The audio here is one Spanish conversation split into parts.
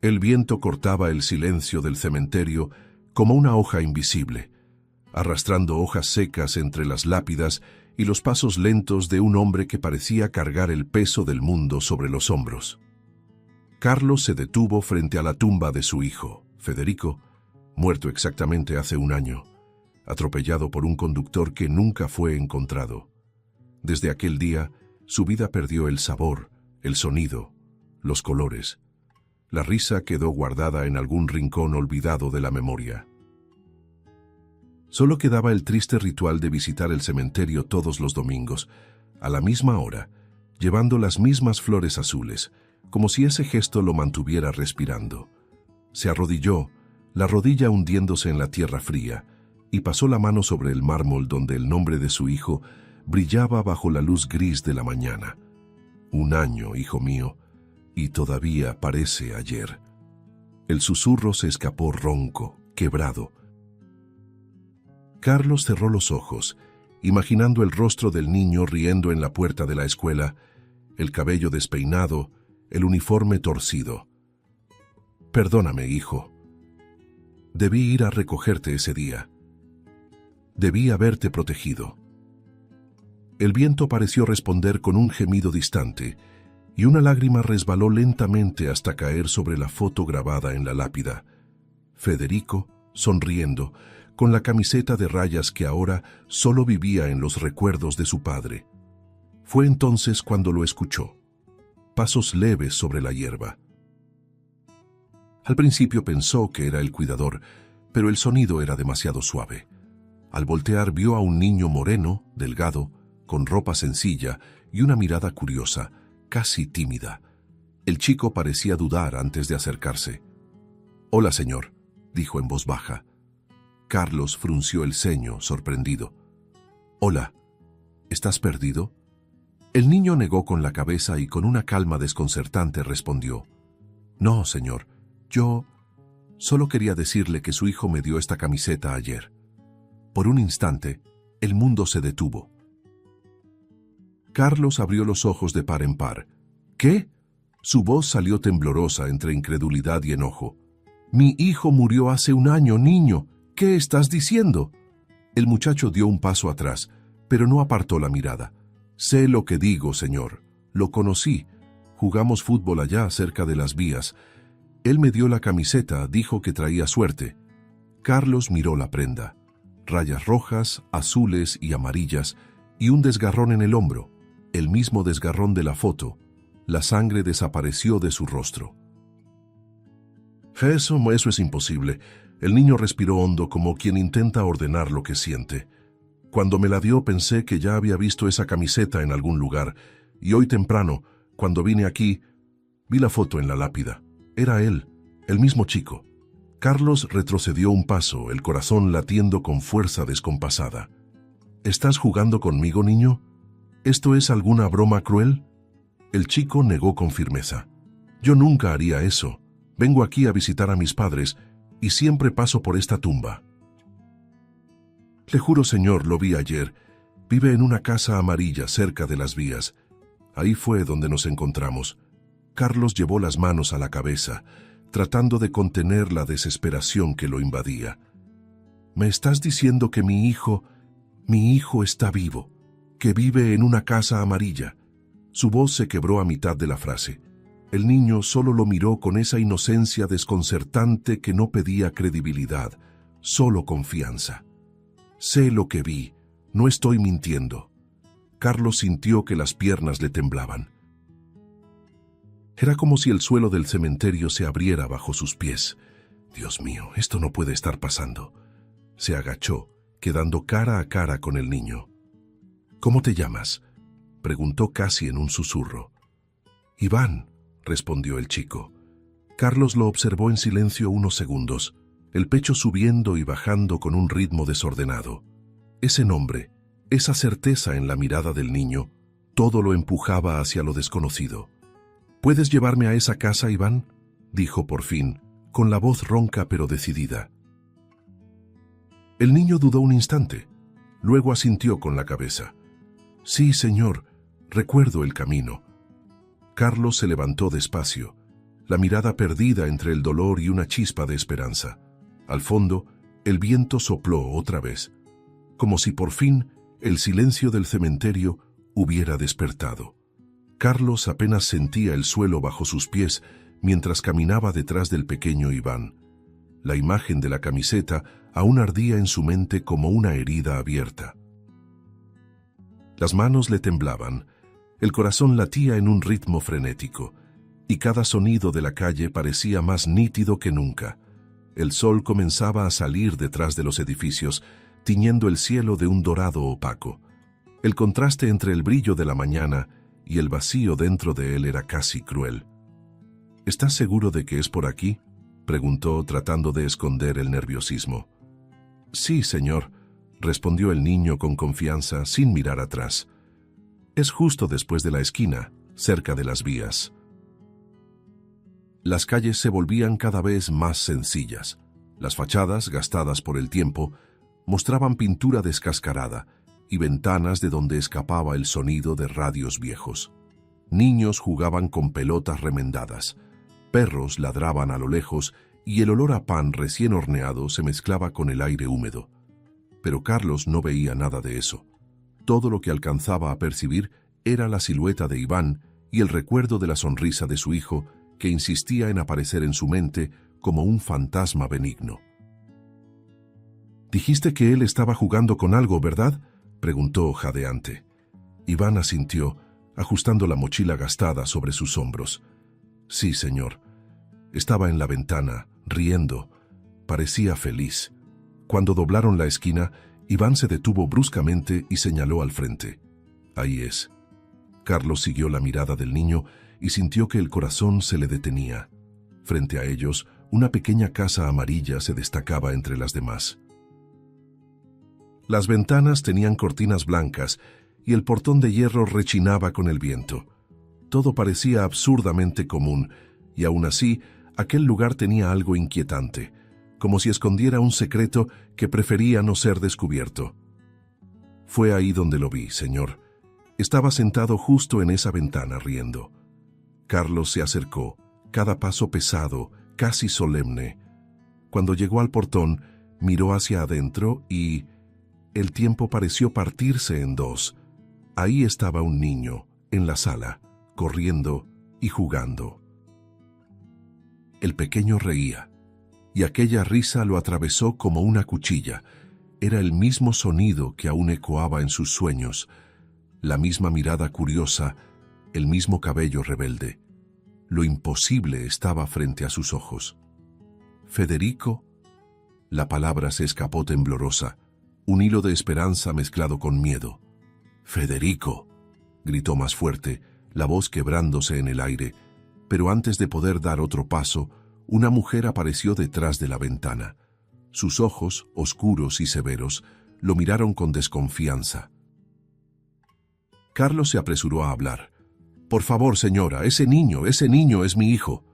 El viento cortaba el silencio del cementerio como una hoja invisible, arrastrando hojas secas entre las lápidas y los pasos lentos de un hombre que parecía cargar el peso del mundo sobre los hombros. Carlos se detuvo frente a la tumba de su hijo, Federico, muerto exactamente hace un año, atropellado por un conductor que nunca fue encontrado. Desde aquel día, su vida perdió el sabor, el sonido, los colores. La risa quedó guardada en algún rincón olvidado de la memoria. Solo quedaba el triste ritual de visitar el cementerio todos los domingos, a la misma hora, llevando las mismas flores azules, como si ese gesto lo mantuviera respirando. Se arrodilló, la rodilla hundiéndose en la tierra fría, y pasó la mano sobre el mármol donde el nombre de su hijo brillaba bajo la luz gris de la mañana. Un año, hijo mío, y todavía parece ayer. El susurro se escapó ronco, quebrado. Carlos cerró los ojos, imaginando el rostro del niño riendo en la puerta de la escuela, el cabello despeinado, el uniforme torcido. Perdóname, hijo. Debí ir a recogerte ese día. Debí haberte protegido. El viento pareció responder con un gemido distante, y una lágrima resbaló lentamente hasta caer sobre la foto grabada en la lápida. Federico, sonriendo, con la camiseta de rayas que ahora solo vivía en los recuerdos de su padre. Fue entonces cuando lo escuchó. Pasos leves sobre la hierba. Al principio pensó que era el cuidador, pero el sonido era demasiado suave. Al voltear vio a un niño moreno, delgado, con ropa sencilla y una mirada curiosa, casi tímida. El chico parecía dudar antes de acercarse. «Hola, señor», dijo en voz baja. Carlos frunció el ceño, sorprendido. «Hola, ¿estás perdido?» El niño negó con la cabeza y con una calma desconcertante respondió. «No, señor, yo solo quería decirle que su hijo me dio esta camiseta ayer». Por un instante, el mundo se detuvo. Carlos abrió los ojos de par en par. «¿Qué?» Su voz salió temblorosa entre incredulidad y enojo. «Mi hijo murió hace un año, niño. ¿Qué estás diciendo?» El muchacho dio un paso atrás, pero no apartó la mirada. «Sé lo que digo, señor. Lo conocí. Jugamos fútbol allá, cerca de las vías. Él me dio la camiseta, dijo que traía suerte». Carlos miró la prenda. Rayas rojas, azules y amarillas, y un desgarrón en el hombro, el mismo desgarrón de la foto. La sangre desapareció de su rostro. Eso es imposible». El niño respiró hondo como quien intenta ordenar lo que siente. «Cuando me la dio pensé que ya había visto esa camiseta en algún lugar, y hoy temprano, cuando vine aquí, vi la foto en la lápida. Era él, el mismo chico». Carlos retrocedió un paso, el corazón latiendo con fuerza descompasada. «¿Estás jugando conmigo, niño? ¿Esto es alguna broma cruel?» El chico negó con firmeza. «Yo nunca haría eso. Vengo aquí a visitar a mis padres y siempre paso por esta tumba». «Le juro, señor, lo vi ayer. Vive en una casa amarilla cerca de las vías. Ahí fue donde nos encontramos». Carlos llevó las manos a la cabeza, tratando de contener la desesperación que lo invadía. «¿Me estás diciendo que mi hijo está vivo, que vive en una casa amarilla?» Su voz se quebró a mitad de la frase. El niño solo lo miró con esa inocencia desconcertante que no pedía credibilidad, solo confianza. «Sé lo que vi, no estoy mintiendo». Carlos sintió que las piernas le temblaban. Era como si el suelo del cementerio se abriera bajo sus pies. «Dios mío, esto no puede estar pasando». Se agachó, quedando cara a cara con el niño. «¿Cómo te llamas?», preguntó casi en un susurro. «Iván», respondió el chico. Carlos lo observó en silencio unos segundos, el pecho subiendo y bajando con un ritmo desordenado. Ese nombre, esa certeza en la mirada del niño, todo lo empujaba hacia lo desconocido. «¿Puedes llevarme a esa casa, Iván?», dijo por fin, con la voz ronca pero decidida. El niño dudó un instante, luego asintió con la cabeza. «Sí, señor, recuerdo el camino». Carlos se levantó despacio. la mirada perdida entre el dolor y una chispa de esperanza. Al fondo, el viento sopló otra vez, como si por fin el silencio del cementerio hubiera despertado. Carlos apenas sentía el suelo bajo sus pies mientras caminaba detrás del pequeño Iván. La imagen de la camiseta aún ardía en su mente como una herida abierta. Las manos le temblaban, el corazón latía en un ritmo frenético, y cada sonido de la calle parecía más nítido que nunca. El sol comenzaba a salir detrás de los edificios, tiñendo el cielo de un dorado opaco. El contraste entre el brillo de la mañana y el vacío dentro de él era casi cruel. ¿Estás seguro de que es por aquí?, preguntó, tratando de esconder el nerviosismo. Sí, señor, respondió el niño con confianza, sin mirar atrás. Es justo después de la esquina, cerca de las vías. Las calles se volvían cada vez más sencillas. Las fachadas, gastadas por el tiempo, mostraban pintura descascarada y ventanas de donde escapaba el sonido de radios viejos. Niños jugaban con pelotas remendadas. Perros ladraban a lo lejos y el olor a pan recién horneado se mezclaba con el aire húmedo. Pero Carlos no veía nada de eso. Todo lo que alcanzaba a percibir era la silueta de Iván y el recuerdo de la sonrisa de su hijo, que insistía en aparecer en su mente como un fantasma benigno. «Dijiste que él estaba jugando con algo, ¿verdad?», preguntó jadeante. Iván asintió, ajustando la mochila gastada sobre sus hombros. «Sí, señor. Estaba en la ventana, riendo. Parecía feliz». Cuando doblaron la esquina, Iván se detuvo bruscamente y señaló al frente. «Ahí es». Carlos siguió la mirada del niño y sintió que el corazón se le detenía. Frente a ellos, una pequeña casa amarilla se destacaba entre las demás. Las ventanas tenían cortinas blancas y el portón de hierro rechinaba con el viento. Todo parecía absurdamente común, y aún así, aquel lugar tenía algo inquietante, como si escondiera un secreto que prefería no ser descubierto. «Fue ahí donde lo vi, señor. Estaba sentado justo en esa ventana riendo». Carlos se acercó, cada paso pesado, casi solemne. Cuando llegó al portón, miró hacia adentro y el tiempo pareció partirse en dos. Ahí estaba un niño, en la sala, corriendo y jugando. El pequeño reía, y aquella risa lo atravesó como una cuchilla. Era el mismo sonido que aún ecoaba en sus sueños, la misma mirada curiosa, el mismo cabello rebelde. Lo imposible estaba frente a sus ojos. «¿Federico?». La palabra se escapó temblorosa, un hilo de esperanza mezclado con miedo. «Federico», gritó más fuerte, la voz quebrándose en el aire, pero antes de poder dar otro paso, una mujer apareció detrás de la ventana. Sus ojos, oscuros y severos, lo miraron con desconfianza. Carlos se apresuró a hablar. «Por favor, señora, ese niño es mi hijo».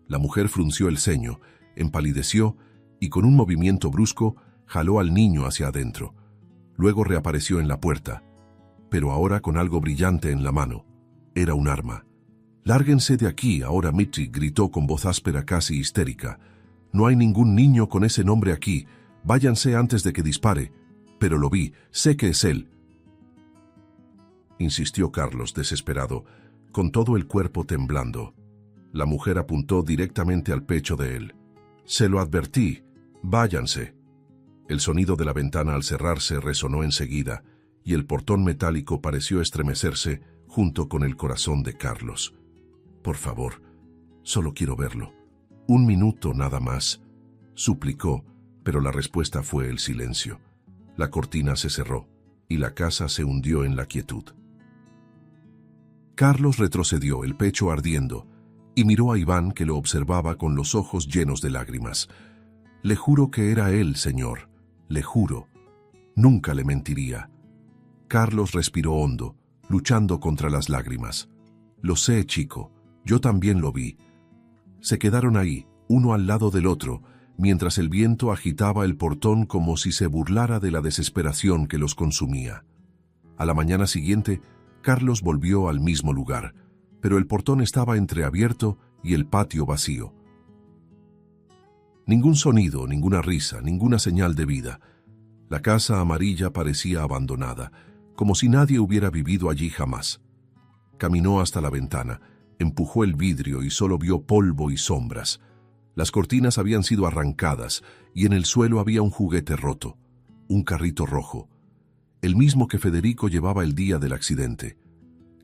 La mujer frunció el ceño, empalideció y con un movimiento brusco jaló al niño hacia adentro. Luego reapareció en la puerta, pero ahora con algo brillante en la mano. Era un arma. «Lárguense de aquí, ahora», Mitri gritó con voz áspera, casi histérica. «No hay ningún niño con ese nombre aquí. Váyanse antes de que dispare». «Pero lo vi, sé que es él», insistió Carlos, desesperado, con todo el cuerpo temblando. La mujer apuntó directamente al pecho de él. «Se lo advertí. Váyanse». El sonido de la ventana al cerrarse resonó enseguida, y el portón metálico pareció estremecerse junto con el corazón de Carlos. «Por favor, solo quiero verlo. Un minuto nada más», suplicó, pero la respuesta fue el silencio. La cortina se cerró, y la casa se hundió en la quietud. Carlos retrocedió, el pecho ardiendo, y miró a Iván, que lo observaba con los ojos llenos de lágrimas. «Le juro que era él, señor. Le juro. Nunca le mentiría». Carlos respiró hondo, luchando contra las lágrimas. «Lo sé, chico. Yo también lo vi». Se quedaron ahí, uno al lado del otro, mientras el viento agitaba el portón como si se burlara de la desesperación que los consumía. A la mañana siguiente, Carlos volvió al mismo lugar, pero el portón estaba entreabierto y el patio vacío. Ningún sonido, ninguna risa, ninguna señal de vida. La casa amarilla parecía abandonada, como si nadie hubiera vivido allí jamás. Caminó hasta la ventana, empujó el vidrio y solo vio polvo y sombras. Las cortinas habían sido arrancadas y en el suelo había un juguete roto, un carrito rojo, el mismo que Federico llevaba el día del accidente.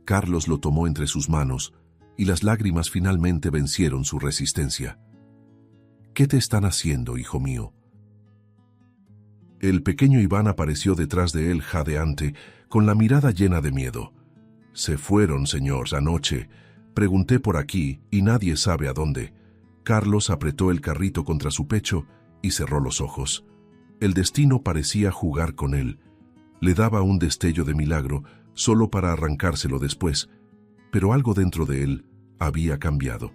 Carlos lo tomó entre sus manos y las lágrimas finalmente vencieron su resistencia. «¿Qué te están haciendo, hijo mío?». El pequeño Iván apareció detrás de él jadeante, con la mirada llena de miedo. «Se fueron, señor, anoche. Pregunté por aquí y nadie sabe a dónde». Carlos apretó el carrito contra su pecho y cerró los ojos. El destino parecía jugar con él. Le daba un destello de milagro, solo para arrancárselo después, pero algo dentro de él había cambiado.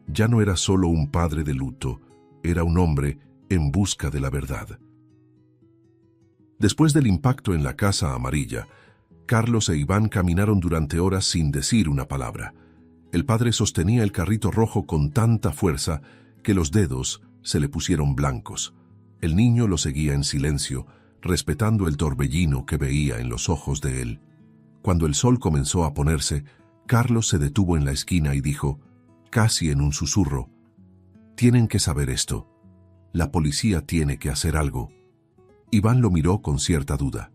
Ya no era solo un padre de luto, era un hombre en busca de la verdad. Después del impacto en la casa amarilla, Carlos e Iván caminaron durante horas sin decir una palabra. El padre sostenía el carrito rojo con tanta fuerza que los dedos se le pusieron blancos. El niño lo seguía en silencio, respetando el torbellino que veía en los ojos de él. Cuando el sol comenzó a ponerse, Carlos se detuvo en la esquina y dijo, casi en un susurro, «Tienen que saber esto. La policía tiene que hacer algo». Iván lo miró con cierta duda.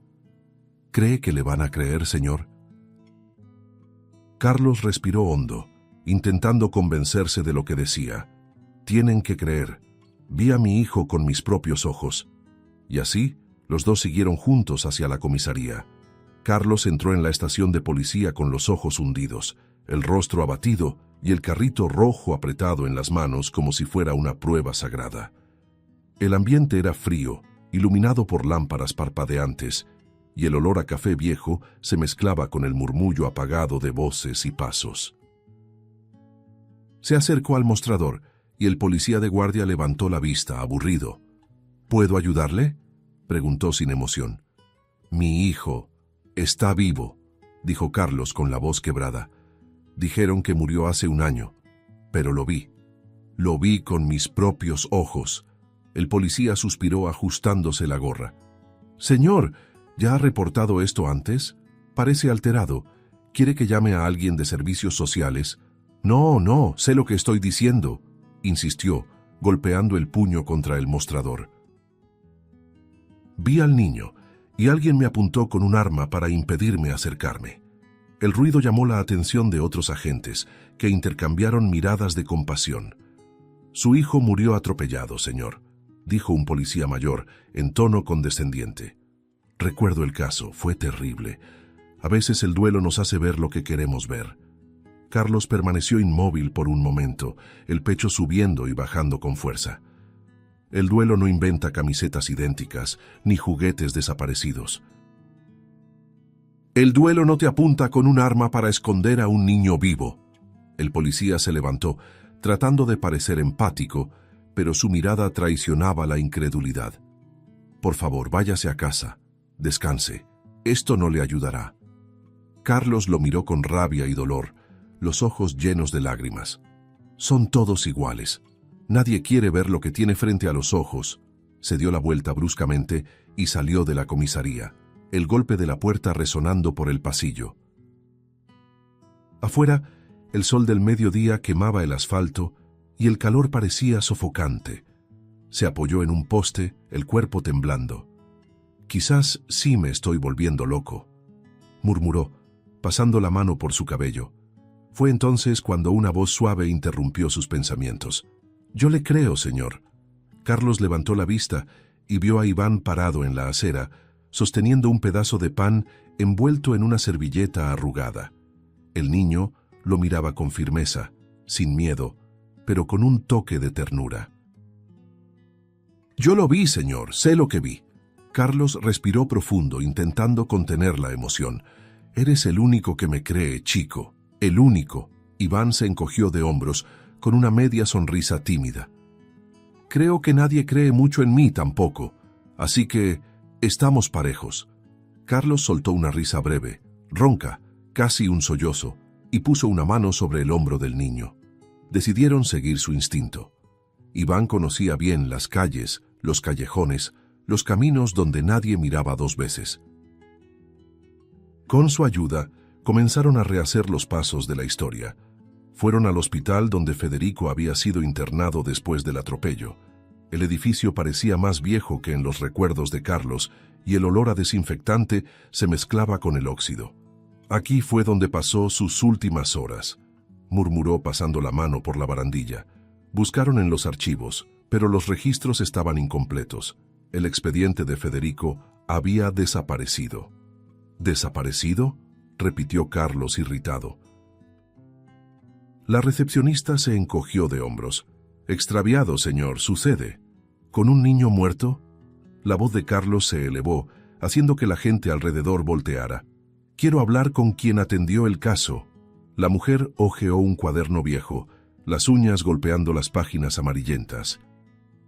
«¿Cree que le van a creer, señor?». Carlos respiró hondo, intentando convencerse de lo que decía. «Tienen que creer. Vi a mi hijo con mis propios ojos». Y así, los dos siguieron juntos hacia la comisaría. Carlos entró en la estación de policía con los ojos hundidos, el rostro abatido y el carrito rojo apretado en las manos como si fuera una prueba sagrada. El ambiente era frío, iluminado por lámparas parpadeantes, y el olor a café viejo se mezclaba con el murmullo apagado de voces y pasos. Se acercó al mostrador y el policía de guardia levantó la vista, aburrido. «¿Puedo ayudarle?», preguntó sin emoción. «Mi hijo está vivo», dijo Carlos con la voz quebrada. «Dijeron que murió hace un año, pero lo vi. Lo vi con mis propios ojos». El policía suspiró ajustándose la gorra. «Señor, ¿ya ha reportado esto antes? Parece alterado. ¿Quiere que llame a alguien de servicios sociales?». No, sé lo que estoy diciendo», insistió, golpeando el puño contra el mostrador. «Vi al niño, y alguien me apuntó con un arma para impedirme acercarme». El ruido llamó la atención de otros agentes, que intercambiaron miradas de compasión. «Su hijo murió atropellado, señor», dijo un policía mayor, en tono condescendiente. «Recuerdo el caso, fue terrible. A veces el duelo nos hace ver lo que queremos ver». Carlos permaneció inmóvil por un momento, el pecho subiendo y bajando con fuerza. El duelo no inventa camisetas idénticas, ni juguetes desaparecidos. El duelo no te apunta con un arma para esconder a un niño vivo. El policía se levantó, tratando de parecer empático, pero su mirada traicionaba la incredulidad. «Por favor, váyase a casa. Descanse. Esto no le ayudará». Carlos lo miró con rabia y dolor, los ojos llenos de lágrimas. «Son todos iguales. Nadie quiere ver lo que tiene frente a los ojos». Se dio la vuelta bruscamente y salió de la comisaría, el golpe de la puerta resonando por el pasillo. Afuera, el sol del mediodía quemaba el asfalto y el calor parecía sofocante. Se apoyó en un poste, el cuerpo temblando. «Quizás sí me estoy volviendo loco», murmuró, pasando la mano por su cabello. Fue entonces cuando una voz suave interrumpió sus pensamientos. «Yo le creo, señor». Carlos levantó la vista y vio a Iván parado en la acera, sosteniendo un pedazo de pan envuelto en una servilleta arrugada. El niño lo miraba con firmeza, sin miedo, pero con un toque de ternura. «Yo lo vi, señor, sé lo que vi». Carlos respiró profundo, intentando contener la emoción. «Eres el único que me cree, chico. El único». Iván se encogió de hombros, con una media sonrisa tímida. «Creo que nadie cree mucho en mí tampoco, así que estamos parejos». Carlos soltó una risa breve, ronca, casi un sollozo, y puso una mano sobre el hombro del niño. Decidieron seguir su instinto. Iván conocía bien las calles, los callejones, los caminos donde nadie miraba dos veces. Con su ayuda, comenzaron a rehacer los pasos de la historia. Fueron al hospital donde Federico había sido internado después del atropello. El edificio parecía más viejo que en los recuerdos de Carlos y el olor a desinfectante se mezclaba con el óxido. Aquí fue donde pasó sus últimas horas, murmuró pasando la mano por la barandilla. Buscaron en los archivos, pero los registros estaban incompletos. El expediente de Federico había desaparecido. ¿Desaparecido?, repitió Carlos irritado. La recepcionista se encogió de hombros. Extraviado, señor, sucede. ¿Con un niño muerto? La voz de Carlos se elevó, haciendo que la gente alrededor volteara. Quiero hablar con quien atendió el caso. La mujer hojeó un cuaderno viejo, las uñas golpeando las páginas amarillentas.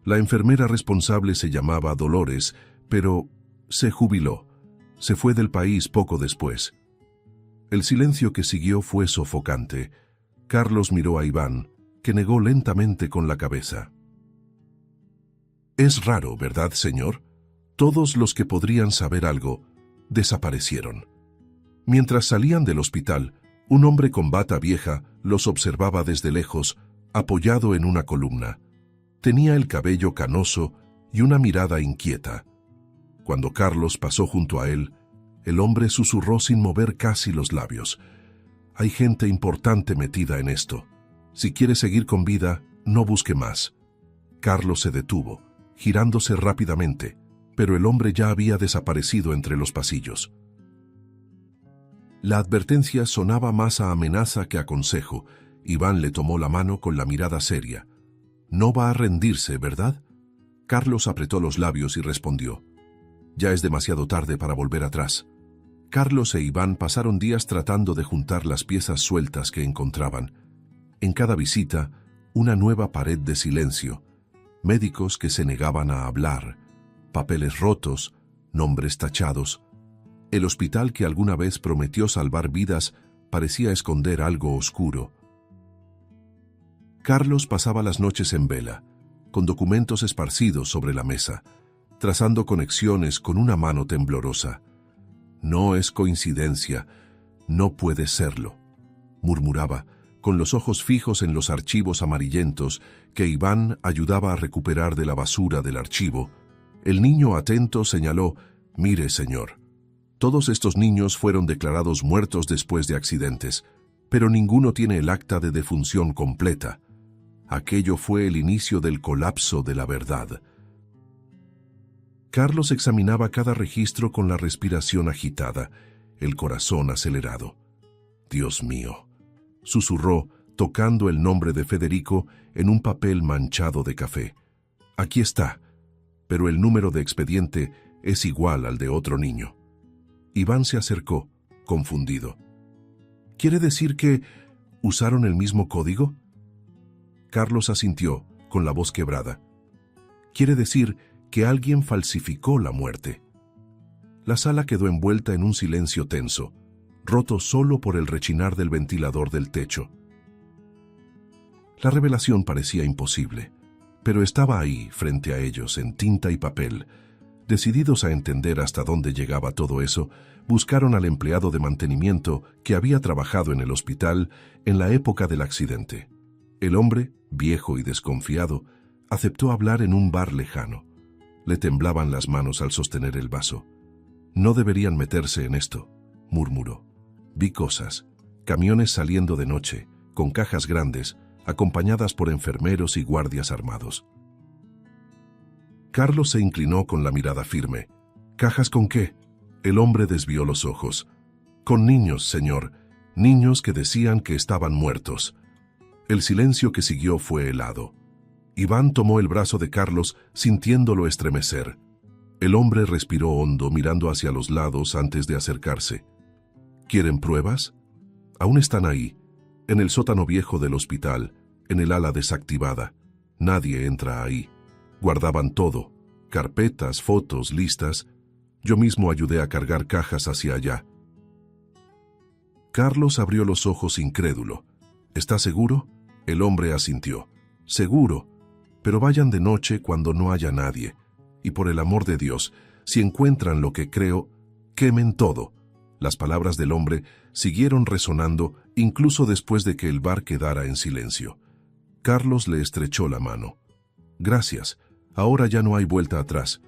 La enfermera responsable se llamaba Dolores, pero se jubiló. Se fue del país poco después. El silencio que siguió fue sofocante. Carlos miró a Iván, que negó lentamente con la cabeza. Es raro, ¿verdad, señor? Todos los que podrían saber algo desaparecieron. Mientras salían del hospital, un hombre con bata vieja los observaba desde lejos, apoyado en una columna. Tenía el cabello canoso y una mirada inquieta. Cuando Carlos pasó junto a él, el hombre susurró sin mover casi los labios. Hay gente importante metida en esto. Si quiere seguir con vida, no busque más. Carlos se detuvo, girándose rápidamente, pero el hombre ya había desaparecido entre los pasillos. La advertencia sonaba más a amenaza que a consejo. Iván le tomó la mano con la mirada seria. No va a rendirse, ¿verdad? Carlos apretó los labios y respondió. Ya es demasiado tarde para volver atrás. Carlos e Iván pasaron días tratando de juntar las piezas sueltas que encontraban. En cada visita, una nueva pared de silencio, médicos que se negaban a hablar, papeles rotos, nombres tachados. El hospital que alguna vez prometió salvar vidas parecía esconder algo oscuro. Carlos pasaba las noches en vela, con documentos esparcidos sobre la mesa, trazando conexiones con una mano temblorosa. No es coincidencia, no puede serlo, murmuraba, con los ojos fijos en los archivos amarillentos que Iván ayudaba a recuperar de la basura del archivo. El niño atento señaló, mire, señor, todos estos niños fueron declarados muertos después de accidentes, pero ninguno tiene el acta de defunción completa. Aquello fue el inicio del colapso de la verdad. Carlos examinaba cada registro con la respiración agitada, el corazón acelerado. Dios mío, susurró, tocando el nombre de Federico en un papel manchado de café. Aquí está, pero el número de expediente es igual al de otro niño. Iván se acercó, confundido. ¿Quiere decir que usaron el mismo código? Carlos asintió, con la voz quebrada. Quiere decir que alguien falsificó la muerte. La sala quedó envuelta en un silencio tenso, roto solo por el rechinar del ventilador del techo. La revelación parecía imposible, pero estaba ahí, frente a ellos, en tinta y papel. Decididos a entender hasta dónde llegaba todo eso, buscaron al empleado de mantenimiento que había trabajado en el hospital en la época del accidente. El hombre, viejo y desconfiado, aceptó hablar en un bar lejano. Le temblaban las manos al sostener el vaso. No deberían meterse en esto, murmuró. Vi cosas, camiones saliendo de noche, con cajas grandes, acompañadas por enfermeros y guardias armados. Carlos se inclinó con la mirada firme. ¿Cajas con qué? El hombre desvió los ojos. Con niños, señor, niños que decían que estaban muertos. El silencio que siguió fue helado. Iván tomó el brazo de Carlos, sintiéndolo estremecer. El hombre respiró hondo, mirando hacia los lados antes de acercarse. ¿Quieren pruebas? Aún están ahí, en el sótano viejo del hospital, en el ala desactivada. Nadie entra ahí. Guardaban todo, carpetas, fotos, listas. Yo mismo ayudé a cargar cajas hacia allá. Carlos abrió los ojos incrédulo. ¿Está seguro? El hombre asintió. Seguro, pero vayan de noche cuando no haya nadie. Y por el amor de Dios, si encuentran lo que creo, quemen todo. Las palabras del hombre siguieron resonando incluso después de que el bar quedara en silencio. Carlos le estrechó la mano. Gracias, ahora ya no hay vuelta atrás.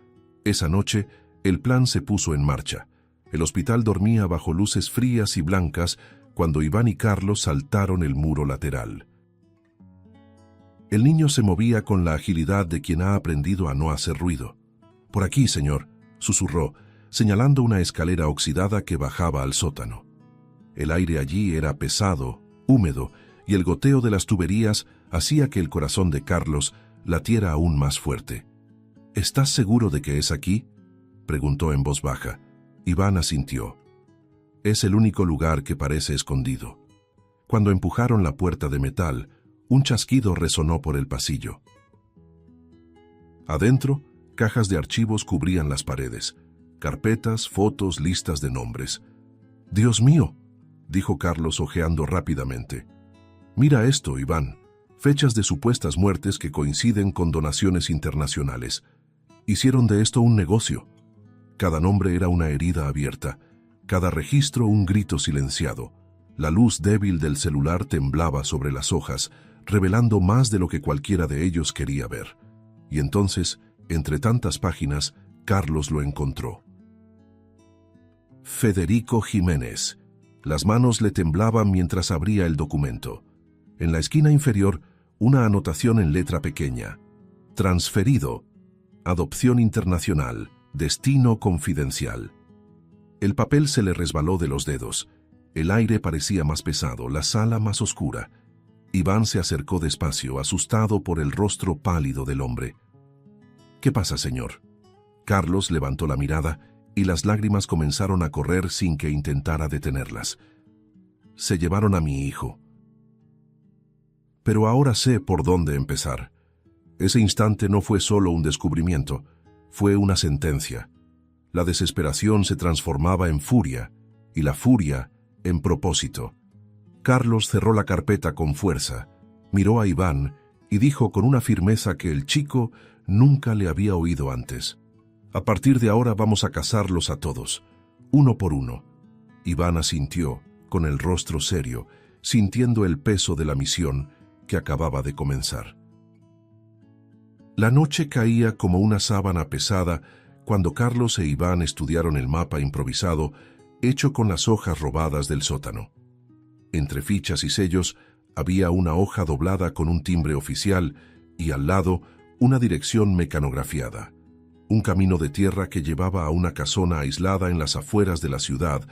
Esa noche, el plan se puso en marcha. El hospital dormía bajo luces frías y blancas cuando Iván y Carlos saltaron el muro lateral. El niño se movía con la agilidad de quien ha aprendido a no hacer ruido. «Por aquí, señor», susurró, señalando una escalera oxidada que bajaba al sótano. El aire allí era pesado, húmedo, y el goteo de las tuberías hacía que el corazón de Carlos latiera aún más fuerte. «¿Estás seguro de que es aquí?», preguntó en voz baja. Iván asintió. «Es el único lugar que parece escondido». Cuando empujaron la puerta de metal, un chasquido resonó por el pasillo. Adentro, cajas de archivos cubrían las paredes. Carpetas, fotos, listas de nombres. «Dios mío», dijo Carlos hojeando rápidamente. «Mira esto, Iván. Fechas de supuestas muertes que coinciden con donaciones internacionales. Hicieron de esto un negocio. Cada nombre era una herida abierta, cada registro un grito silenciado. La luz débil del celular temblaba sobre las hojas, revelando más de lo que cualquiera de ellos quería ver. Y entonces, entre tantas páginas, Carlos lo encontró. Federico Jiménez. Las manos le temblaban mientras abría el documento. En la esquina inferior, una anotación en letra pequeña. Transferido. Adopción internacional. Destino confidencial. El papel se le resbaló de los dedos. El aire parecía más pesado, la sala más oscura. Iván se acercó despacio, asustado por el rostro pálido del hombre. «¿Qué pasa, señor?». Carlos levantó la mirada y las lágrimas comenzaron a correr sin que intentara detenerlas. «Se llevaron a mi hijo. Pero ahora sé por dónde empezar. Ese instante no fue solo un descubrimiento, fue una sentencia. La desesperación se transformaba en furia, y la furia en propósito». Carlos cerró la carpeta con fuerza, miró a Iván y dijo con una firmeza que el chico nunca le había oído antes. «A partir de ahora vamos a cazarlos a todos, uno por uno». Iván asintió, con el rostro serio, sintiendo el peso de la misión que acababa de comenzar. La noche caía como una sábana pesada cuando Carlos e Iván estudiaron el mapa improvisado hecho con las hojas robadas del sótano. Entre fichas y sellos había una hoja doblada con un timbre oficial y al lado una dirección mecanografiada. Un camino de tierra que llevaba a una casona aislada en las afueras de la ciudad,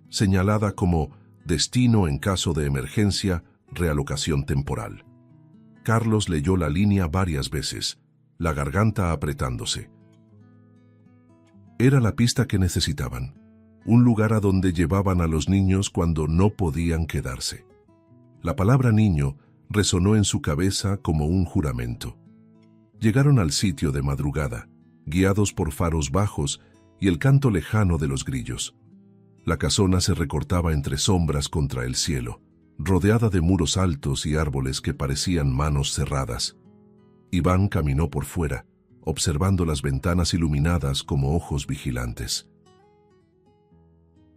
señalada como destino en caso de emergencia, realocación temporal. Carlos leyó la línea varias veces, la garganta apretándose. Era la pista que necesitaban. Un lugar a donde llevaban a los niños cuando no podían quedarse. La palabra niño resonó en su cabeza como un juramento. Llegaron al sitio de madrugada, guiados por faros bajos y el canto lejano de los grillos. La casona se recortaba entre sombras contra el cielo, rodeada de muros altos y árboles que parecían manos cerradas. Iván caminó por fuera, observando las ventanas iluminadas como ojos vigilantes.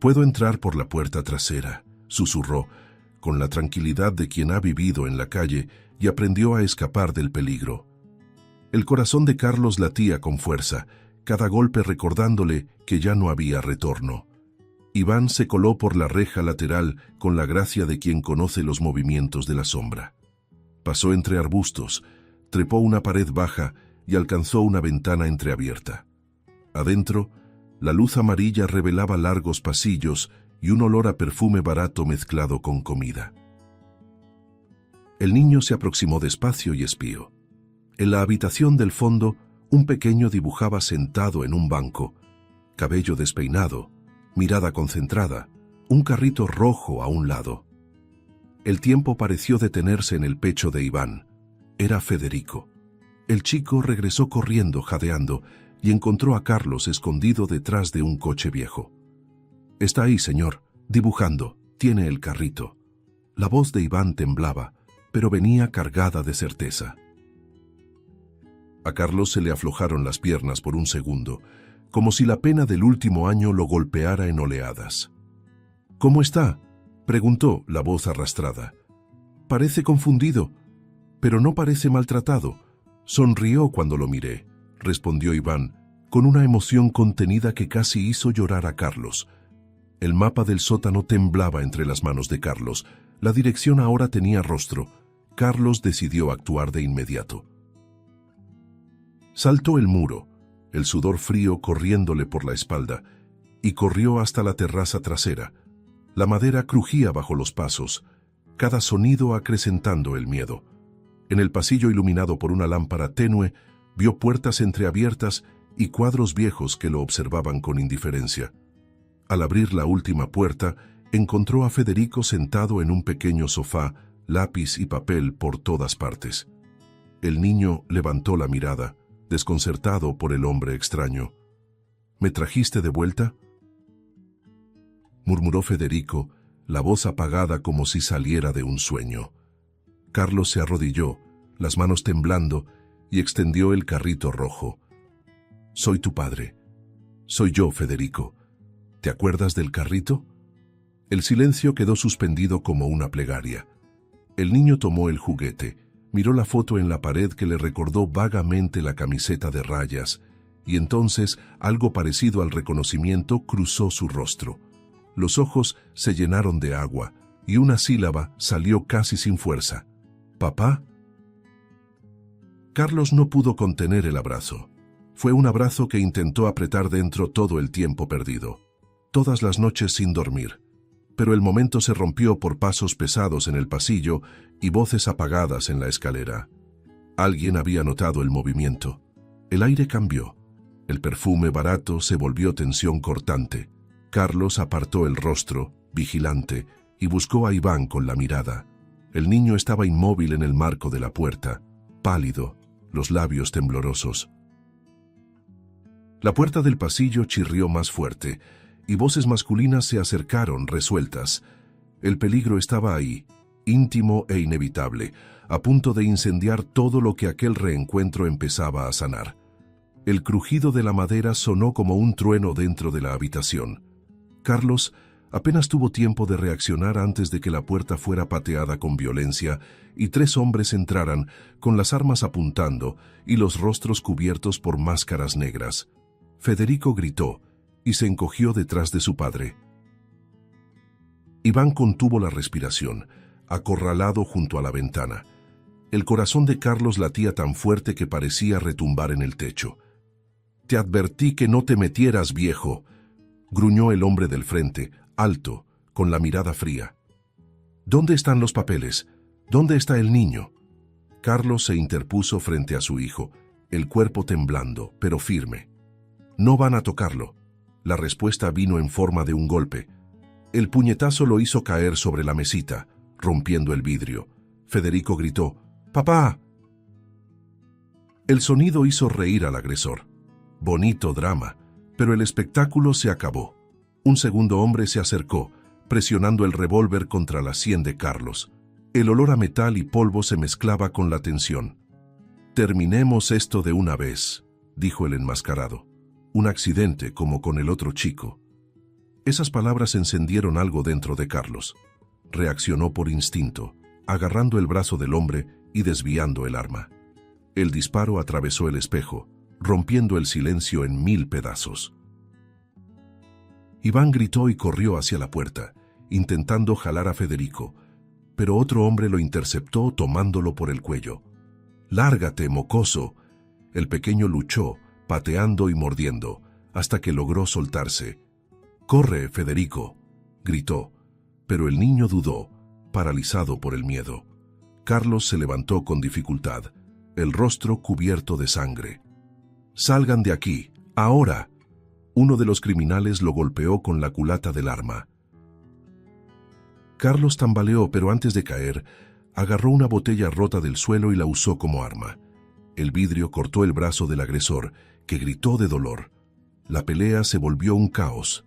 «Puedo entrar por la puerta trasera», susurró, con la tranquilidad de quien ha vivido en la calle y aprendió a escapar del peligro. El corazón de Carlos latía con fuerza, cada golpe recordándole que ya no había retorno. Iván se coló por la reja lateral con la gracia de quien conoce los movimientos de la sombra. Pasó entre arbustos, trepó una pared baja y alcanzó una ventana entreabierta. Adentro, la luz amarilla revelaba largos pasillos y un olor a perfume barato mezclado con comida. El niño se aproximó despacio y espió. En la habitación del fondo, un pequeño dibujaba sentado en un banco, cabello despeinado, mirada concentrada, un carrito rojo a un lado. El tiempo pareció detenerse en el pecho de Iván. Era Federico. El chico regresó corriendo, jadeando, y encontró a Carlos escondido detrás de un coche viejo. «Está ahí, señor, dibujando, tiene el carrito». La voz de Iván temblaba, pero venía cargada de certeza. A Carlos se le aflojaron las piernas por un segundo, como si la pena del último año lo golpeara en oleadas. «¿Cómo está?», preguntó la voz arrastrada. «Parece confundido, pero no parece maltratado». «Sonrió cuando lo miré», respondió Iván, con una emoción contenida que casi hizo llorar a Carlos. El mapa del sótano temblaba entre las manos de Carlos. La dirección ahora tenía rostro. Carlos decidió actuar de inmediato. Saltó el muro, el sudor frío corriéndole por la espalda, y corrió hasta la terraza trasera. La madera crujía bajo los pasos, cada sonido acrecentando el miedo. En el pasillo iluminado por una lámpara tenue, vio puertas entreabiertas y cuadros viejos que lo observaban con indiferencia. Al abrir la última puerta, encontró a Federico sentado en un pequeño sofá, lápiz y papel por todas partes. El niño levantó la mirada, desconcertado por el hombre extraño. «¿Me trajiste de vuelta?», murmuró Federico, la voz apagada como si saliera de un sueño. Carlos se arrodilló, las manos temblando, y extendió el carrito rojo. «Soy tu padre. Soy yo, Federico. ¿Te acuerdas del carrito?». El silencio quedó suspendido como una plegaria. El niño tomó el juguete, miró la foto en la pared que le recordó vagamente la camiseta de rayas, y entonces algo parecido al reconocimiento cruzó su rostro. Los ojos se llenaron de agua, y una sílaba salió casi sin fuerza. «¿Papá?». Carlos no pudo contener el abrazo. Fue un abrazo que intentó apretar dentro todo el tiempo perdido, todas las noches sin dormir. Pero el momento se rompió por pasos pesados en el pasillo y voces apagadas en la escalera. Alguien había notado el movimiento. El aire cambió. El perfume barato se volvió tensión cortante. Carlos apartó el rostro, vigilante, y buscó a Iván con la mirada. El niño estaba inmóvil en el marco de la puerta, pálido, los labios temblorosos. La puerta del pasillo chirrió más fuerte, y voces masculinas se acercaron resueltas. El peligro estaba ahí, íntimo e inevitable, a punto de incendiar todo lo que aquel reencuentro empezaba a sanar. El crujido de la madera sonó como un trueno dentro de la habitación. Carlos apenas tuvo tiempo de reaccionar antes de que la puerta fuera pateada con violencia y 3 hombres entraran, con las armas apuntando y los rostros cubiertos por máscaras negras. Federico gritó y se encogió detrás de su padre. Iván contuvo la respiración, acorralado junto a la ventana. El corazón de Carlos latía tan fuerte que parecía retumbar en el techo. «Te advertí que no te metieras, viejo», gruñó el hombre del frente, alto, con la mirada fría. «¿Dónde están los papeles? ¿Dónde está el niño?». Carlos se interpuso frente a su hijo, el cuerpo temblando, pero firme. «No van a tocarlo». La respuesta vino en forma de un golpe. El puñetazo lo hizo caer sobre la mesita, rompiendo el vidrio. Federico gritó: «¡Papá!». El sonido hizo reír al agresor. Bonito drama, pero el espectáculo se acabó. Un segundo hombre se acercó, presionando el revólver contra la sien de Carlos. El olor a metal y polvo se mezclaba con la tensión. «Terminemos esto de una vez», dijo el enmascarado. «Un accidente como con el otro chico». Esas palabras encendieron algo dentro de Carlos. Reaccionó por instinto, agarrando el brazo del hombre y desviando el arma. El disparo atravesó el espejo, rompiendo el silencio en 1000 pedazos. Iván gritó y corrió hacia la puerta, intentando jalar a Federico, pero otro hombre lo interceptó tomándolo por el cuello. «¡Lárgate, mocoso!». El pequeño luchó, pateando y mordiendo, hasta que logró soltarse. «¡Corre, Federico!», gritó, pero el niño dudó, paralizado por el miedo. Carlos se levantó con dificultad, el rostro cubierto de sangre. «¡Salgan de aquí, ahora!». Uno de los criminales lo golpeó con la culata del arma. Carlos tambaleó, pero antes de caer, agarró una botella rota del suelo y la usó como arma. El vidrio cortó el brazo del agresor, que gritó de dolor. La pelea se volvió un caos.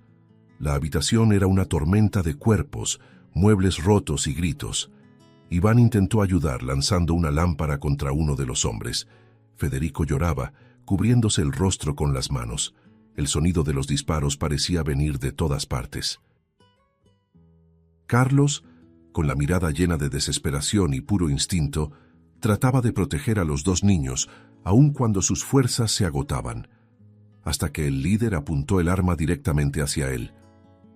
La habitación era una tormenta de cuerpos, muebles rotos y gritos. Iván intentó ayudar lanzando una lámpara contra uno de los hombres. Federico lloraba, cubriéndose el rostro con las manos. El sonido de los disparos parecía venir de todas partes. Carlos, con la mirada llena de desesperación y puro instinto, trataba de proteger a los dos niños, aun cuando sus fuerzas se agotaban, hasta que el líder apuntó el arma directamente hacia él.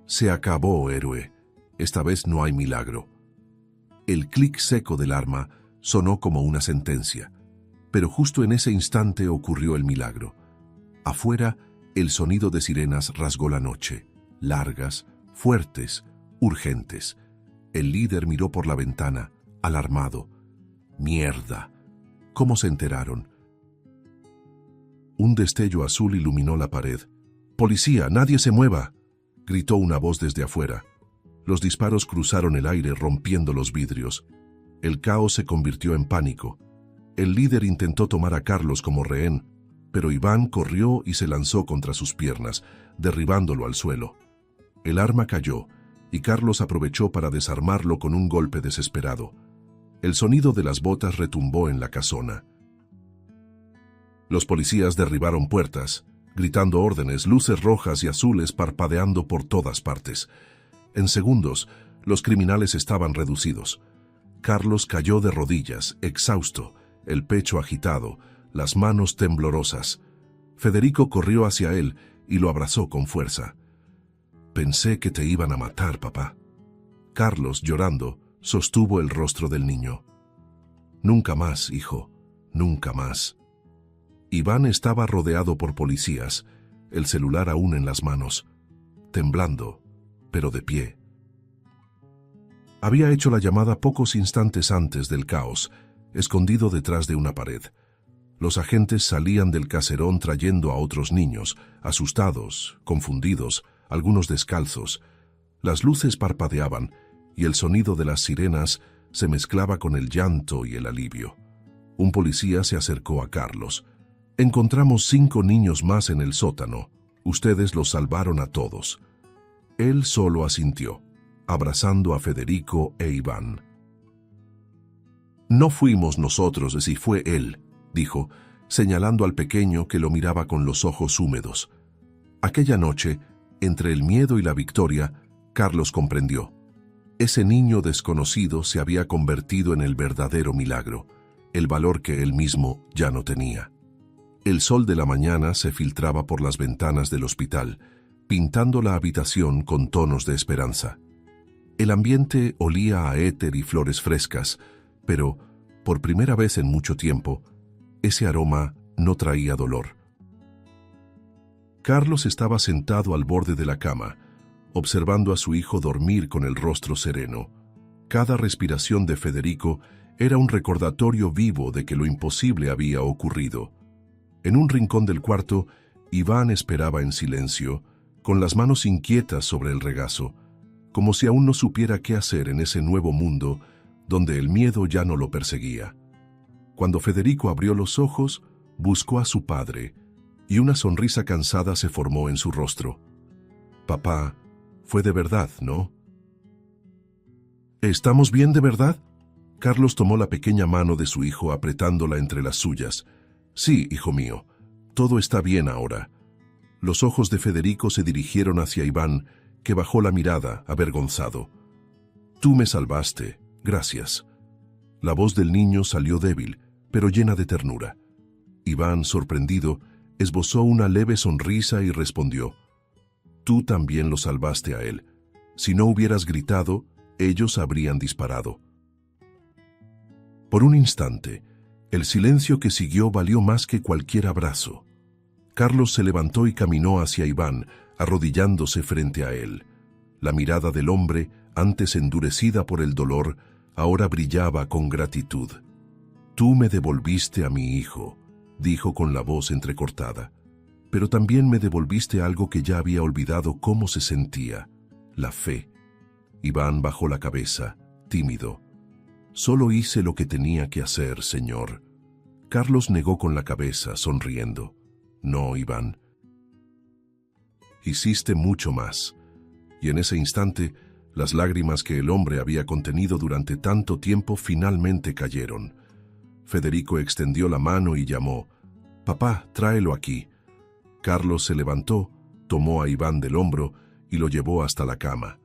«Se acabó, héroe. Esta vez no hay milagro». El clic seco del arma sonó como una sentencia, pero justo en ese instante ocurrió el milagro. Afuera, el sonido de sirenas rasgó la noche, largas, fuertes, urgentes. El líder miró por la ventana, alarmado. «¡Mierda! ¿Cómo se enteraron?» Un destello azul iluminó la pared. «¡Policía, nadie se mueva!», gritó una voz desde afuera. Los disparos cruzaron el aire rompiendo los vidrios. El caos se convirtió en pánico. El líder intentó tomar a Carlos como rehén, pero Iván corrió y se lanzó contra sus piernas, derribándolo al suelo. El arma cayó, y Carlos aprovechó para desarmarlo con un golpe desesperado. El sonido de las botas retumbó en la casona. Los policías derribaron puertas, gritando órdenes, luces rojas y azules parpadeando por todas partes. En segundos, los criminales estaban reducidos. Carlos cayó de rodillas, exhausto, el pecho agitado, las manos temblorosas. Federico corrió hacia él y lo abrazó con fuerza. «Pensé que te iban a matar, papá». Carlos, llorando, sostuvo el rostro del niño. «Nunca más, hijo, nunca más». Iván estaba rodeado por policías, el celular aún en las manos, temblando, pero de pie. Había hecho la llamada pocos instantes antes del caos, escondido detrás de una pared. Los agentes salían del caserón trayendo a otros niños, asustados, confundidos, algunos descalzos. Las luces parpadeaban y el sonido de las sirenas se mezclaba con el llanto y el alivio. Un policía se acercó a Carlos. «Encontramos 5 niños más en el sótano. Ustedes los salvaron a todos». Él solo asintió, abrazando a Federico e Iván. «No fuimos nosotros, si fue él», dijo, señalando al pequeño que lo miraba con los ojos húmedos. Aquella noche, entre el miedo y la victoria, Carlos comprendió. Ese niño desconocido se había convertido en el verdadero milagro, el valor que él mismo ya no tenía. El sol de la mañana se filtraba por las ventanas del hospital, pintando la habitación con tonos de esperanza. El ambiente olía a éter y flores frescas, pero, por primera vez en mucho tiempo, ese aroma no traía dolor. Carlos estaba sentado al borde de la cama, observando a su hijo dormir con el rostro sereno. Cada respiración de Federico era un recordatorio vivo de que lo imposible había ocurrido. En un rincón del cuarto, Iván esperaba en silencio, con las manos inquietas sobre el regazo, como si aún no supiera qué hacer en ese nuevo mundo donde el miedo ya no lo perseguía. Cuando Federico abrió los ojos, buscó a su padre, y una sonrisa cansada se formó en su rostro. «Papá, fue de verdad, ¿no?» «¿Estamos bien de verdad?» Carlos tomó la pequeña mano de su hijo apretándola entre las suyas. «Sí, hijo mío, todo está bien ahora». Los ojos de Federico se dirigieron hacia Iván, que bajó la mirada, avergonzado. «Tú me salvaste, gracias». La voz del niño salió débil, pero llena de ternura. Iván, sorprendido, esbozó una leve sonrisa y respondió: «Tú también lo salvaste a él. Si no hubieras gritado, ellos habrían disparado». Por un instante, el silencio que siguió valió más que cualquier abrazo. Carlos se levantó y caminó hacia Iván, arrodillándose frente a él. La mirada del hombre, antes endurecida por el dolor, ahora brillaba con gratitud. «Tú me devolviste a mi hijo», dijo con la voz entrecortada. «Pero también me devolviste algo que ya había olvidado cómo se sentía, la fe». Iván bajó la cabeza, tímido. «Solo hice lo que tenía que hacer, señor». Carlos negó con la cabeza, sonriendo. «No, Iván. Hiciste mucho más». Y en ese instante, Las lágrimas que el hombre había contenido durante tanto tiempo finalmente cayeron. Federico extendió la mano y llamó: «Papá, tráelo aquí». Carlos se levantó, tomó a Iván del hombro y lo llevó hasta la cama.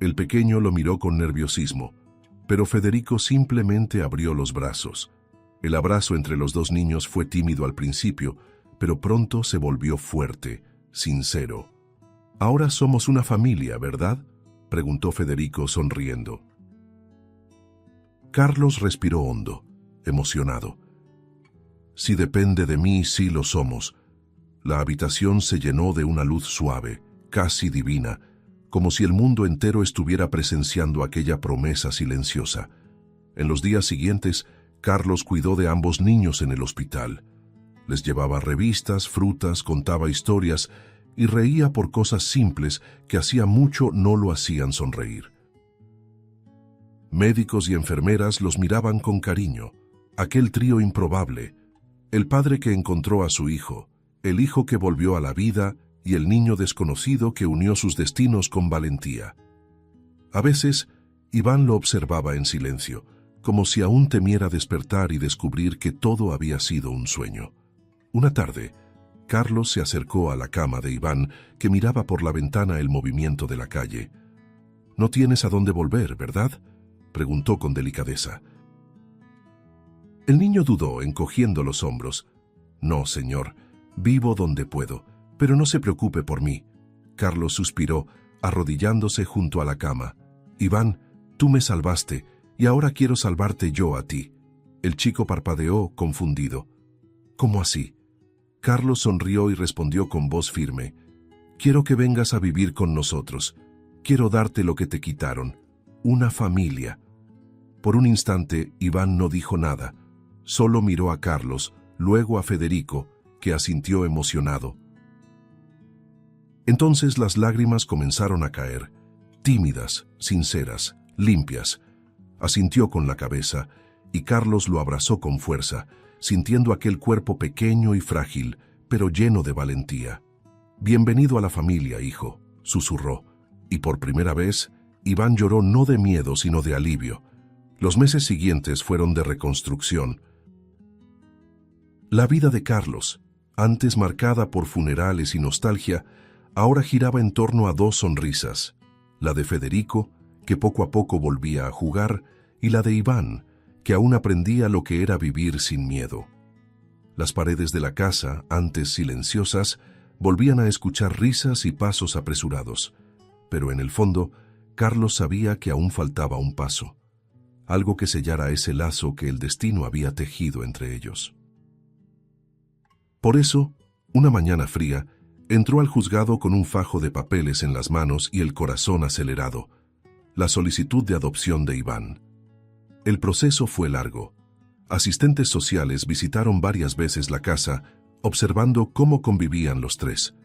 El pequeño lo miró con nerviosismo, pero Federico simplemente abrió los brazos. El abrazo entre los dos niños fue tímido al principio, pero pronto se volvió fuerte, sincero. «Ahora somos una familia, ¿verdad?», preguntó Federico sonriendo. Carlos respiró hondo, emocionado. «Si depende de mí, sí lo somos». La habitación se llenó de una luz suave, casi divina, como si el mundo entero estuviera presenciando aquella promesa silenciosa. En los días siguientes, Carlos cuidó de ambos niños en el hospital. Les llevaba revistas, frutas, contaba historias y reía por cosas simples que hacía mucho no lo hacían sonreír. Médicos y enfermeras los miraban con cariño. Aquel trío improbable, el padre que encontró a su hijo, el hijo que volvió a la vida y el niño desconocido que unió sus destinos con valentía. A veces, Iván lo observaba en silencio, como si aún temiera despertar y descubrir que todo había sido un sueño. Una tarde, Carlos se acercó a la cama de Iván, que miraba por la ventana el movimiento de la calle. «No tienes a dónde volver, ¿verdad?», preguntó con delicadeza. El niño dudó, encogiendo los hombros. «No, señor, vivo donde puedo, pero no se preocupe por mí». Carlos suspiró, arrodillándose junto a la cama. «Iván, tú me salvaste, y ahora quiero salvarte yo a ti». El chico parpadeó, confundido. «¿Cómo así?». Carlos sonrió y respondió con voz firme: «Quiero que vengas a vivir con nosotros. Quiero darte lo que te quitaron, una familia». Por un instante, Iván no dijo nada. Solo miró a Carlos, luego a Federico, que asintió emocionado. Entonces las lágrimas comenzaron a caer, tímidas, sinceras, limpias. Asintió con la cabeza, y Carlos lo abrazó con fuerza, sintiendo aquel cuerpo pequeño y frágil, pero lleno de valentía. «Bienvenido a la familia, hijo», susurró, y por primera vez, Iván lloró no de miedo, sino de alivio. Los meses siguientes fueron de reconstrucción. La vida de Carlos, antes marcada por funerales y nostalgia, ahora giraba en torno a dos sonrisas: la de Federico, que poco a poco volvía a jugar, y la de Iván, que aún aprendía lo que era vivir sin miedo. Las paredes de la casa, antes silenciosas, volvían a escuchar risas y pasos apresurados, pero en el fondo, Carlos sabía que aún faltaba un paso, algo que sellara ese lazo que el destino había tejido entre ellos. Por eso, una mañana fría, entró al juzgado con un fajo de papeles en las manos y el corazón acelerado: la solicitud de adopción de Iván. El proceso fue largo. Asistentes sociales visitaron varias veces la casa, observando cómo convivían los tres.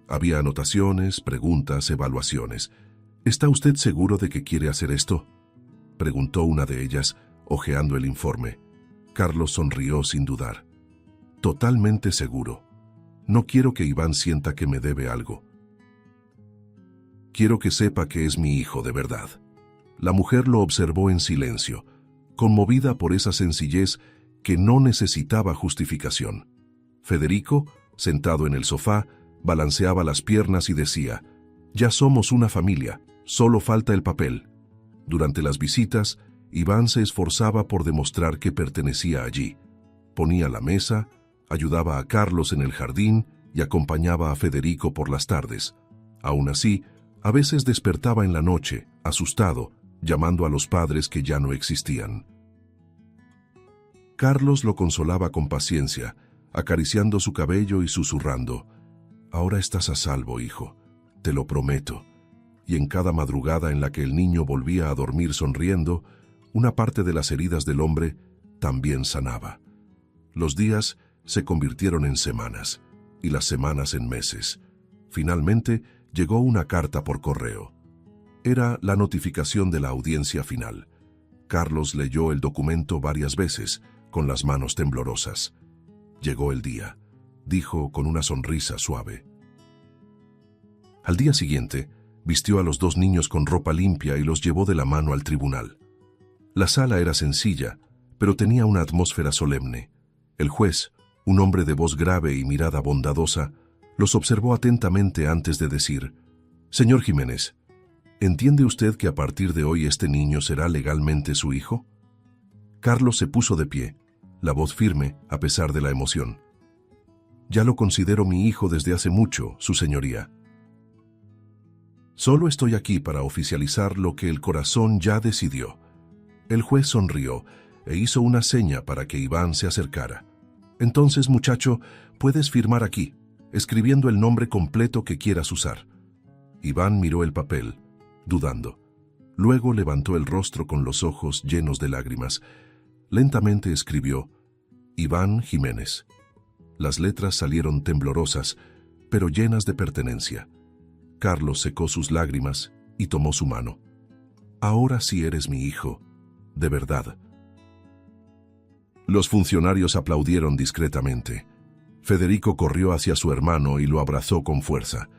Había anotaciones, preguntas, evaluaciones. «¿Está usted seguro de que quiere hacer esto?», preguntó una de ellas, hojeando el informe. Carlos sonrió sin dudar. «Totalmente seguro. No quiero que Iván sienta que me debe algo. Quiero que sepa que es mi hijo de verdad». La mujer lo observó en silencio, conmovida por esa sencillez que no necesitaba justificación. Federico, sentado en el sofá, balanceaba las piernas y decía: «Ya somos una familia, solo falta el papel». Durante las visitas, Iván se esforzaba por demostrar que pertenecía allí. Ponía la mesa, ayudaba a Carlos en el jardín y acompañaba a Federico por las tardes. Aún así, a veces despertaba en la noche, asustado, llamando a los padres que ya no existían. Carlos lo consolaba con paciencia, acariciando su cabello y susurrando: «Ahora estás a salvo, hijo, te lo prometo». Y en cada madrugada en la que el niño volvía a dormir sonriendo, una parte de las heridas del hombre también sanaba. Los días se convirtieron en semanas, y las semanas en meses. Finalmente llegó una carta por correo. Era la notificación de la audiencia final. Carlos leyó el documento varias veces, con las manos temblorosas. «Llegó el día», dijo con una sonrisa suave. Al día siguiente, Vistió a los dos niños con ropa limpia y los llevó de la mano al tribunal. La sala era sencilla, pero tenía una atmósfera solemne. El juez, un hombre de voz grave y mirada bondadosa, los observó atentamente antes de decir: «Señor Jiménez, ¿entiende usted que a partir de hoy este niño será legalmente su hijo?». Carlos se puso de pie, la voz firme a pesar de la emoción. «Ya lo considero mi hijo desde hace mucho, su señoría. Solo estoy aquí para oficializar lo que el corazón ya decidió». El juez sonrió e hizo una seña para que Iván se acercara. «Entonces, muchacho, puedes firmar aquí, escribiendo el nombre completo que quieras usar». Iván miró el papel, dudando. Luego levantó el rostro con los ojos llenos de lágrimas. Lentamente escribió: «Iván Jiménez». Las letras salieron temblorosas, pero llenas de pertenencia. Carlos secó sus lágrimas y tomó su mano. «Ahora sí eres mi hijo, de verdad». Los funcionarios aplaudieron discretamente. Federico corrió hacia su hermano y lo abrazó con fuerza.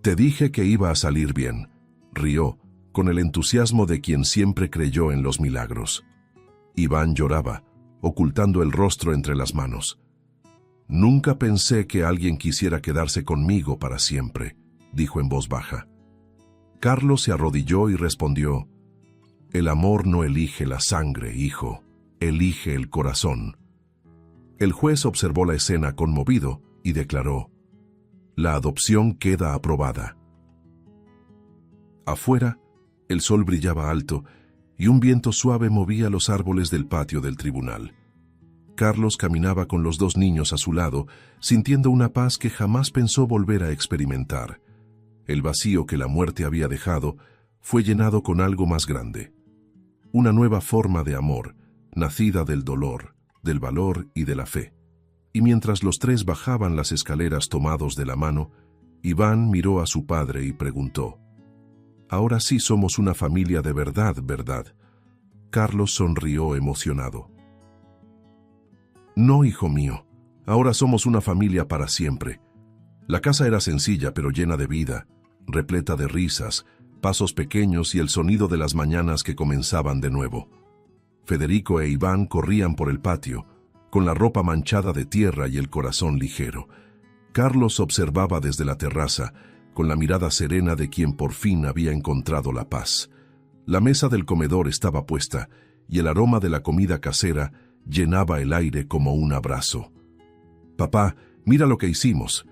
«Te dije que iba a salir bien», rió, con el entusiasmo de quien siempre creyó en los milagros. Iván lloraba, ocultando el rostro entre las manos. «Nunca pensé que alguien quisiera quedarse conmigo para siempre», dijo en voz baja. Carlos se arrodilló y respondió: «El amor no elige la sangre, hijo, elige el corazón». El juez observó la escena conmovido y declaró: «La adopción queda aprobada». Afuera, el sol brillaba alto y un viento suave movía los árboles del patio del tribunal. Carlos caminaba con los dos niños a su lado, sintiendo una paz que jamás pensó volver a experimentar. El vacío que la muerte había dejado fue llenado con algo más grande. Una nueva forma de amor, nacida del dolor, del valor y de la fe. Y mientras los tres bajaban las escaleras tomados de la mano, Iván miró a su padre y preguntó: «Ahora sí somos una familia de verdad, ¿verdad?». Carlos sonrió emocionado. «No, hijo mío, ahora somos una familia para siempre». La casa era sencilla pero llena de vida, repleta de risas, pasos pequeños y el sonido de las mañanas que comenzaban de nuevo. Federico e Iván corrían por el patio, con la ropa manchada de tierra y el corazón ligero. Carlos observaba desde la terraza, con la mirada serena de quien por fin había encontrado la paz. La mesa del comedor estaba puesta, y el aroma de la comida casera llenaba el aire como un abrazo. «Papá, mira lo que hicimos»,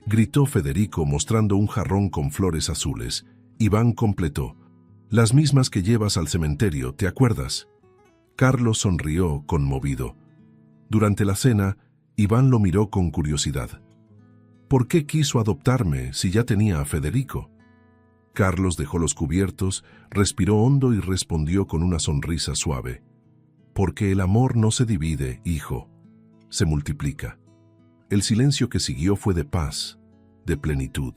gritó Federico mostrando un jarrón con flores azules. Iván completó: «Las mismas que llevas al cementerio, ¿te acuerdas?». Carlos sonrió conmovido. Durante la cena, Iván lo miró con curiosidad. ¿Por qué quiso adoptarme si ya tenía a Federico? Carlos dejó los cubiertos, respiró hondo y respondió con una sonrisa suave: «Porque el amor no se divide, hijo, se multiplica». El silencio que siguió fue de paz, de plenitud.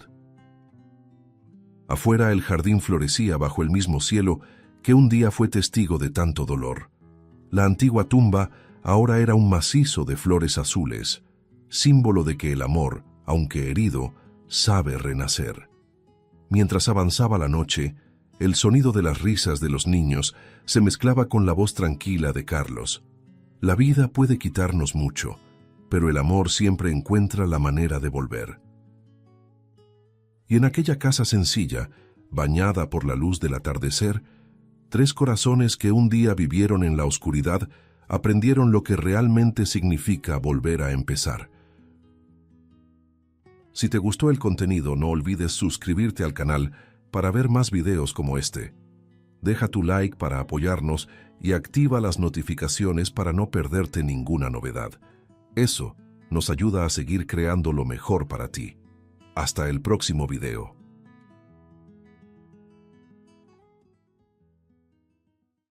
Afuera el jardín florecía bajo el mismo cielo que un día fue testigo de tanto dolor. La antigua tumba ahora era un macizo de flores azules, símbolo de que el amor, aunque herido, sabe renacer. Mientras avanzaba la noche, el sonido de las risas de los niños se mezclaba con la voz tranquila de Carlos. La vida puede quitarnos mucho, pero el amor siempre encuentra la manera de volver. Y en aquella casa sencilla, bañada por la luz del atardecer, tres corazones que un día vivieron en la oscuridad aprendieron lo que realmente significa volver a empezar. Si te gustó el contenido, no olvides suscribirte al canal para ver más videos como este. Deja tu like para apoyarnos y activa las notificaciones para no perderte ninguna novedad. Eso nos ayuda a seguir creando lo mejor para ti. Hasta el próximo video.